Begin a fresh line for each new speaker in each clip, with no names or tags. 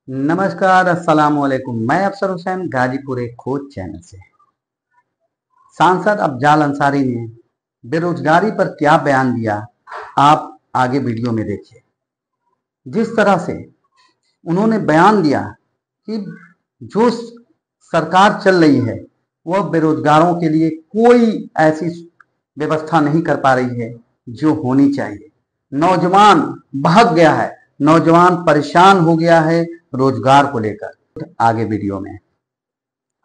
नमस्कार, अस्सलाम वालेकुम। मैं अफसर हुसैन, गाजीपुर एक खोज चैनल से। सांसद अफजाल अंसारी ने बेरोजगारी पर क्या बयान दिया, आप आगे वीडियो में देखिए। जिस तरह से उन्होंने बयान दिया कि जो सरकार चल रही है वह बेरोजगारों के लिए कोई ऐसी व्यवस्था नहीं कर पा रही है जो होनी चाहिए। नौजवान भाग गया है, नौजवान परेशान हो गया है रोजगार को लेकर। आगे वीडियो में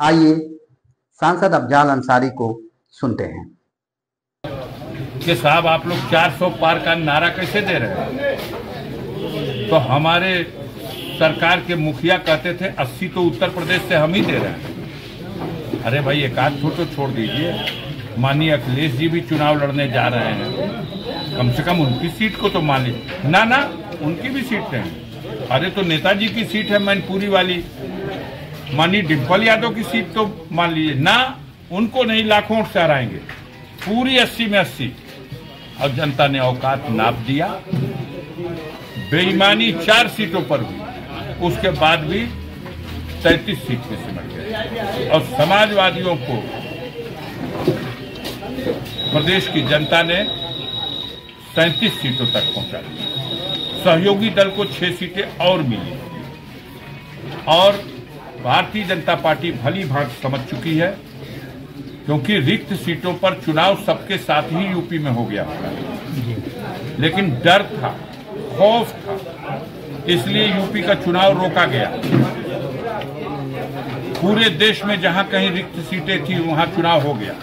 आइए सांसद अफजाल अंसारी को सुनते हैं।
कि साहब आप लोग 400 पार का नारा कैसे दे रहे हैं? तो हमारे सरकार के मुखिया कहते थे 80 तो उत्तर प्रदेश से हम ही दे रहे हैं। अरे भाई एक आध तो छोड़ दीजिए। माननीय अखिलेश जी भी चुनाव लड़ने जा रहे हैं, कम से कम उनकी सीट को तो मान लीजिए। ना उनकी भी सीट नहीं। अरे तो नेताजी की सीट है मैनपुरी वाली, माननीय डिम्पल यादव की सीट तो मान लीजिए ना। उनको नहीं, लाखों से हराएंगे पूरी 80 में 80। और जनता ने औकात नाप दिया। बेईमानी 4 सीटों पर हुई, उसके बाद भी 33 सीट में सिमट गए। और समाजवादियों को प्रदेश की जनता ने 37 सीटों तक पहुंचा दिया। सहयोगी दल को 6 सीटें और मिली। और भारतीय जनता पार्टी भली भांति समझ चुकी है, क्योंकि रिक्त सीटों पर चुनाव सबके साथ ही यूपी में हो गया था, लेकिन डर था, खौफ था, इसलिए यूपी का चुनाव रोका गया। पूरे देश में जहां कहीं रिक्त सीटें थी वहां चुनाव हो गया,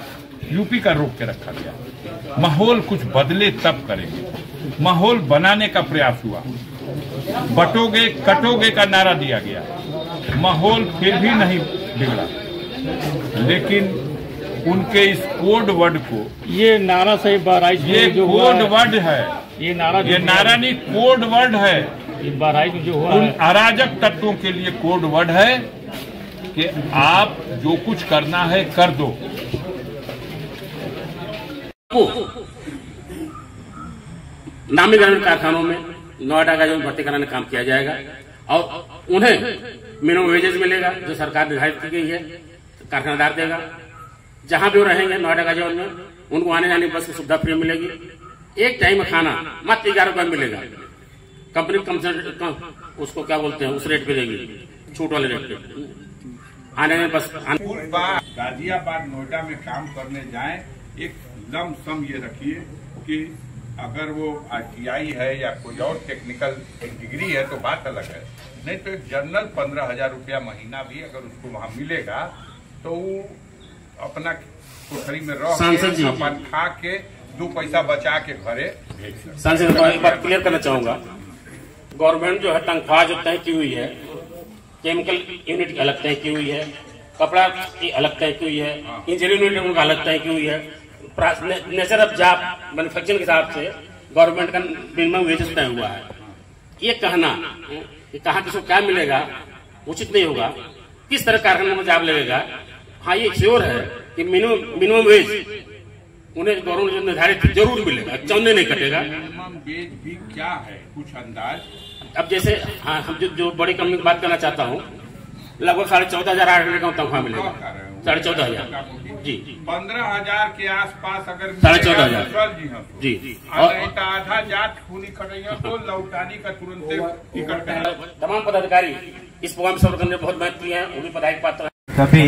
यूपी का रोक के रखा गया। माहौल कुछ बदले तब करेंगे। माहौल बनाने का प्रयास हुआ, बटोगे कटोगे का नारा दिया गया, माहौल फिर भी नहीं बिगड़ा। लेकिन उनके इस कोड वर्ड को,
ये नारा सही बहराइच
ये कोड वर्ड है,
ये नारा
नहीं कोड वर्ड है।
बहराइच में जो हुआ
उन अराजक तत्वों के लिए कोड वर्ड है कि आप जो कुछ करना है कर दो।
नामी ग्रामीण कारखानों में नोएडा का जो भर्ती कराने का काम किया जाएगा और उन्हें मिनिमम वेजेस मिलेगा जो सरकार निर्धारित की गई है, कारखानेदार देगा। जहां भी वो रहेंगे नोएडा का जोन में, उनको आने जाने की बस की सुविधा फ्री मिलेगी। एक टाइम में खाना मात्र 11 रुपये मिलेगा। कंपनी कम से उसको क्या बोलते हैं, उस रेट पे देगी, छूट वाले रेट पे। आने में बस
गाजियाबाद नोएडा में काम करने जाएं, एक लम सम ये रखिए कि अगर वो ITI है या कोई और टेक्निकल डिग्री है तो बात अलग है, नहीं तो एक जनरल 15,000 रुपया महीना भी अगर उसको वहां मिलेगा तो वो अपना कोठरी में रह के अपन खा के 2 पैसा बचा के घरे भेज सकते।
सांसद एक बात क्लियर करना चाहूंगा, गवर्नमेंट जो है तनख्वाह जो तय की हुई है, केमिकल यूनिट की अलग तय की हुई है, कपड़ा की अलग तय की हुई है, इंजीनियरिंग यूनिट का अलग तय की हुई है। नेचर ऑफ जॉब मैन्युफैक्चरिंग के हिसाब से गवर्नमेंट का मिनिमम वेजेस तय हुआ है। ये कहना कि कहाँ किसको क्या मिलेगा उचित नहीं होगा। किस तरह कारखाने में जॉब लगेगा, हाँ ये श्योर है कि मिनिमम वेज उन्हें गवर्नमेंट जो निर्धारित जरूर मिलेगा, चौने नहीं कटेगा।
मिनिमम वेज भी क्या है कुछ अंदाज?
अब जैसे हाँ, हम जो बड़ी कंपनी की बात करना चाहता हूँ, लगभग 14,500 का तनख्वाह मिलेगा। 14,500 जी,
15,000 के आसपास अगर
14,500 जी,
और आधा जाट खूनी खटेगा तो लौटानी का तुरंत टिकट।
तमाम पदाधिकारी इस प्रोग्राम में सर्व करने बहुत मेहनत की है, वो भी बधाई के पात्र है।
सभी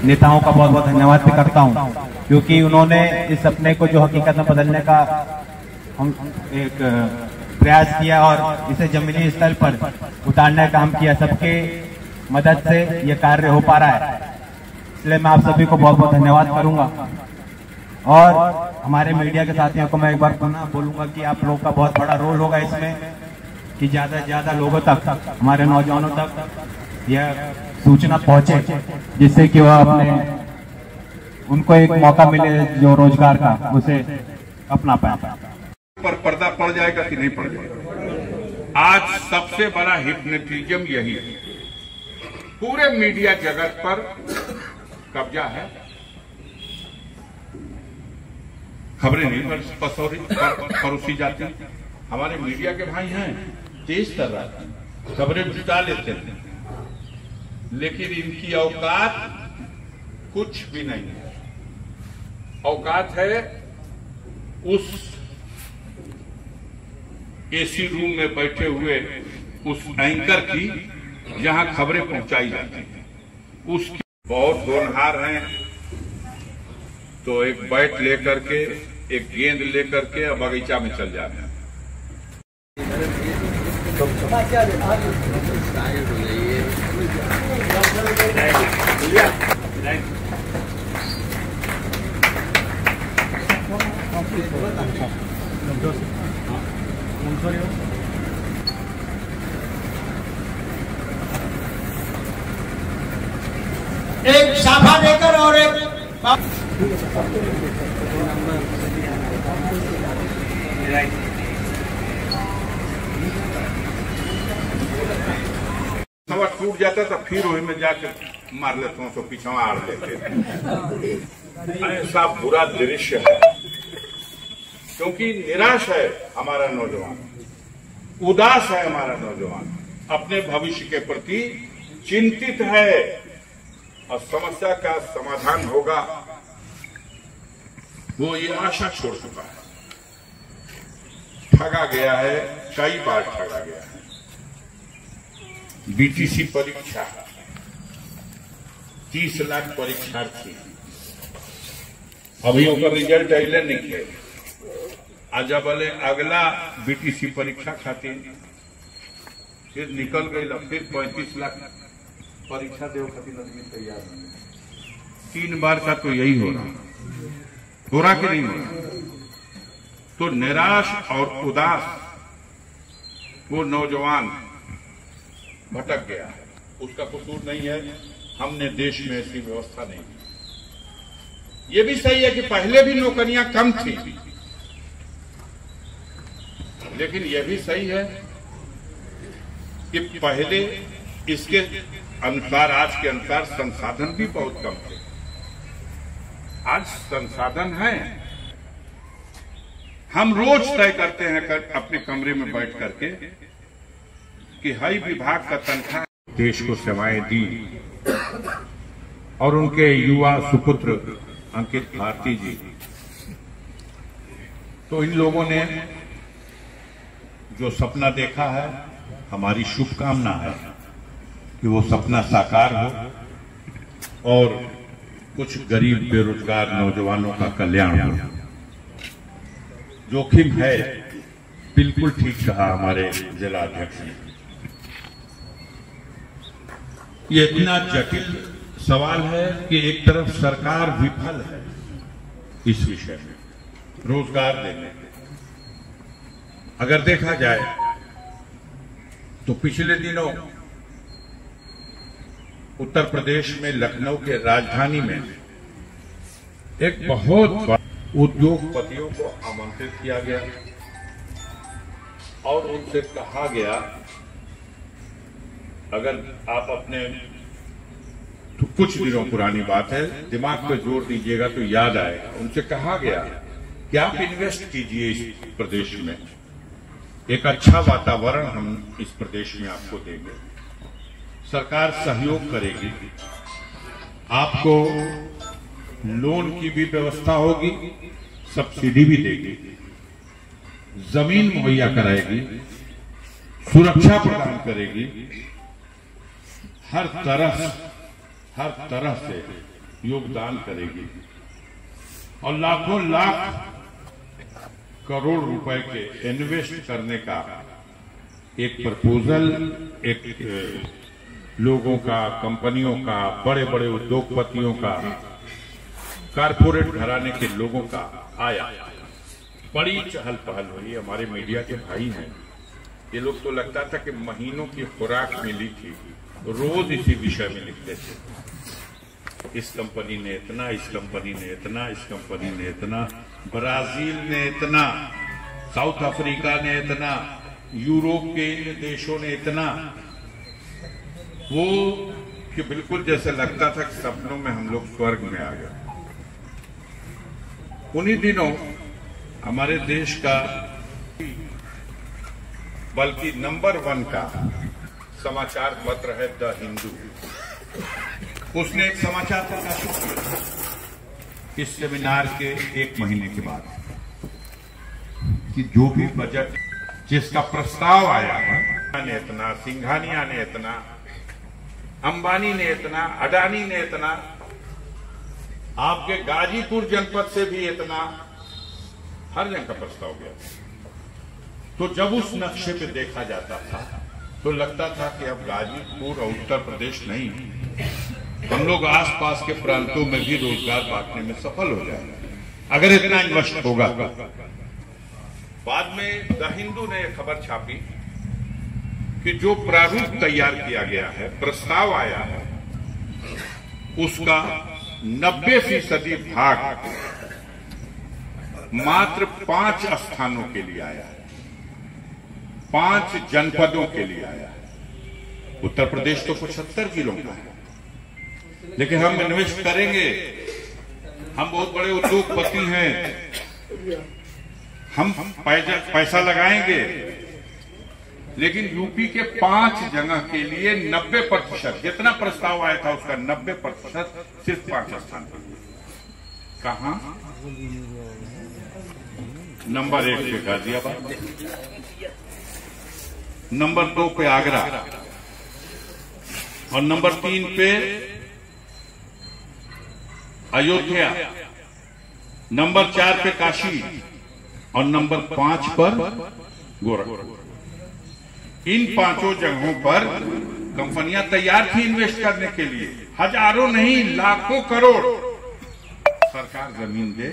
नेताओं का बहुत बहुत धन्यवाद भी करता हूं, क्योंकि उन्होंने इस सपने को जो हकीकत में बदलने का हम एक प्रयास किया और इसे जमीनी स्तर पर उतारने का काम किया। सबके मदद से ये कार्य हो पा रहा है, इसलिए मैं आप सभी को बहुत बहुत धन्यवाद करूंगा। और हमारे मीडिया के साथियों को मैं एक बार पुनः बोलूंगा कि आप लोगों का बहुत बड़ा रोल होगा इसमें, कि ज्यादा से ज्यादा लोगों तक, हमारे नौजवानों तक यह सूचना पहुंचे, जिससे कि वह अपने उनको एक मौका मिले जो रोजगार का, उसे अपना पाए।
पर पर्दा पड़ जाएगा कि नहीं पड़ जाएगा? आज सबसे बड़ा हिप्नोटिज्म यही है, पूरे मीडिया जगत पर कब्जा है। खबरें नहीं परोसी जाती। हमारे मीडिया के भाई हैं, तेज कर रहा था, खबरें जुटा लेते हैं, लेकिन इनकी औकात कुछ भी नहीं है। औकात है उस एसी रूम में बैठे हुए उस एंकर की जहां खबरें पहुंचाई जाती हैं, उसकी बहुत होनहार हैं। तो एक बैट लेकर के, एक गेंद लेकर के बगीचा में चल जाते हैं।
एक साफा देकर और एक
हवा टूट जाता था, फिर वही में जाकर मार लेते हैं, तो पीछे आड़ लेते। ऐसा बुरा दृश्य है, क्योंकि निराश है हमारा नौजवान, उदास है हमारा नौजवान, अपने भविष्य के प्रति चिंतित है, और समस्या का समाधान होगा वो ये आशा छोड़ चुका है। ठगा गया है, कई बार ठगा गया है। बीटीसी परीक्षा 30 लाख परीक्षार्थी, अभी उनका रिजल्ट अगले निकले, आज बोले अगला बीटीसी परीक्षा खातिर फिर निकल गई, फिर 35 लाख परीक्षा देव खातिर आदमी तैयार नहीं। 3 बार का तो यही हो रहा कि नहीं हो रहा? तो निराश और उदास वो नौजवान भटक गया है। उसका कसूर नहीं है, हमने देश में ऐसी व्यवस्था नहीं की। ये भी सही है कि पहले भी नौकरियां कम थी, लेकिन यह भी सही है कि पहले इसके अनुसार, आज के अनुसार संसाधन भी बहुत कम थे। आज संसाधन है। हम रोज तय करते हैं अपने कमरे में बैठ करके कि हर विभाग का तनख्वाह देश को सेवाएं दी, और उनके युवा सुपुत्र अंकित भारती जी, तो इन लोगों ने जो सपना देखा है, हमारी शुभकामना है कि वो सपना साकार हो और कुछ गरीब बेरोजगार नौजवानों का कल्याण हो। जोखिम है, बिल्कुल ठीक कहा हमारे जिला अध्यक्ष ने। ये इतना जटिल सवाल है कि एक तरफ सरकार विफल है इस विषय में, रोजगार देने में। अगर देखा जाए तो पिछले दिनों उत्तर प्रदेश में लखनऊ के राजधानी में एक बहुत बड़ा उद्योगपतियों को आमंत्रित किया गया और उनसे कहा गया, अगर आप अपने, तो कुछ दिनों पुरानी बात है, दिमाग पे जोर दीजिएगा तो याद आएगा। उनसे कहा गया कि आप इन्वेस्ट कीजिए इस प्रदेश में, एक अच्छा वातावरण हम इस प्रदेश में आपको देंगे, सरकार सहयोग करेगी, आपको लोन की भी व्यवस्था होगी, सब्सिडी भी देगी, जमीन मुहैया कराएगी, सुरक्षा प्रदान करेगी, हर तरह से योगदान करेगी, और लाखों लाख करोड़ रुपए के इन्वेस्ट करने का एक प्रपोजल, एक लोगों का, कंपनियों का, बड़े बड़े उद्योगपतियों का, कारपोरेट घराने के लोगों का आया। बड़ी चहल पहल हुई। हमारे मीडिया के भाई हैं, ये लोग तो लगता था कि महीनों की खुराक मिली थी, रोज इसी विषय में लिखते थे। इस कंपनी ने इतना, इस कंपनी ने इतना, इस कंपनी ने इतना, ब्राजील ने इतना, साउथ अफ्रीका ने इतना, यूरोप के देशों ने इतना, वो कि बिल्कुल जैसे लगता था कि सपनों में हम लोग स्वर्ग में आ गए। उन्हीं दिनों हमारे देश का, बल्कि नंबर 1 का समाचार पत्र है द हिंदू, उसने एक समाचार प्रकाशित किया इस सेमिनार के 1 महीने के बाद कि जो भी बजट जिसका प्रस्ताव आया है, ने इतना, सिंघानिया ने इतना, अंबानी ने इतना, अडानी ने इतना, आपके गाजीपुर जनपद से भी इतना, हर जगह का प्रस्ताव गया। तो जब उस नक्शे पे देखा जाता था तो लगता था कि अब गाजीपुर और उत्तर प्रदेश नहीं, हम लोग आसपास के प्रांतों में भी रोजगार बांटने में सफल हो जाएंगे अगर इतना इन्वेस्ट होगा। बाद में द हिंदू ने खबर छापी कि जो प्रारूप तैयार किया गया है, प्रस्ताव आया है, उसका 90% भाग मात्र 5 स्थानों के लिए आया है, 5 जनपदों के लिए आया है। उत्तर प्रदेश तो 75 जिलों का है, लेकिन हम इन्वेस्ट करेंगे, हम बहुत बड़े उद्योगपति हैं, हम पैसा लगाएंगे, लेकिन यूपी के 5 जगह के लिए 90%, जितना प्रस्ताव आया था उसका 90% सिर्फ 5 स्थान पर। कहां? नंबर 1 पे गाजियाबाद, नंबर 2 पे आगरा और नंबर 3 पे अयोध्या, नंबर 4 पे काशी और नंबर 5 पर गोरखपुर। इन 5 जगहों पर कंपनियां तैयार थी इन्वेस्ट करने के लिए, हजारों नहीं लाखों करोड़। सरकार जमीन दे,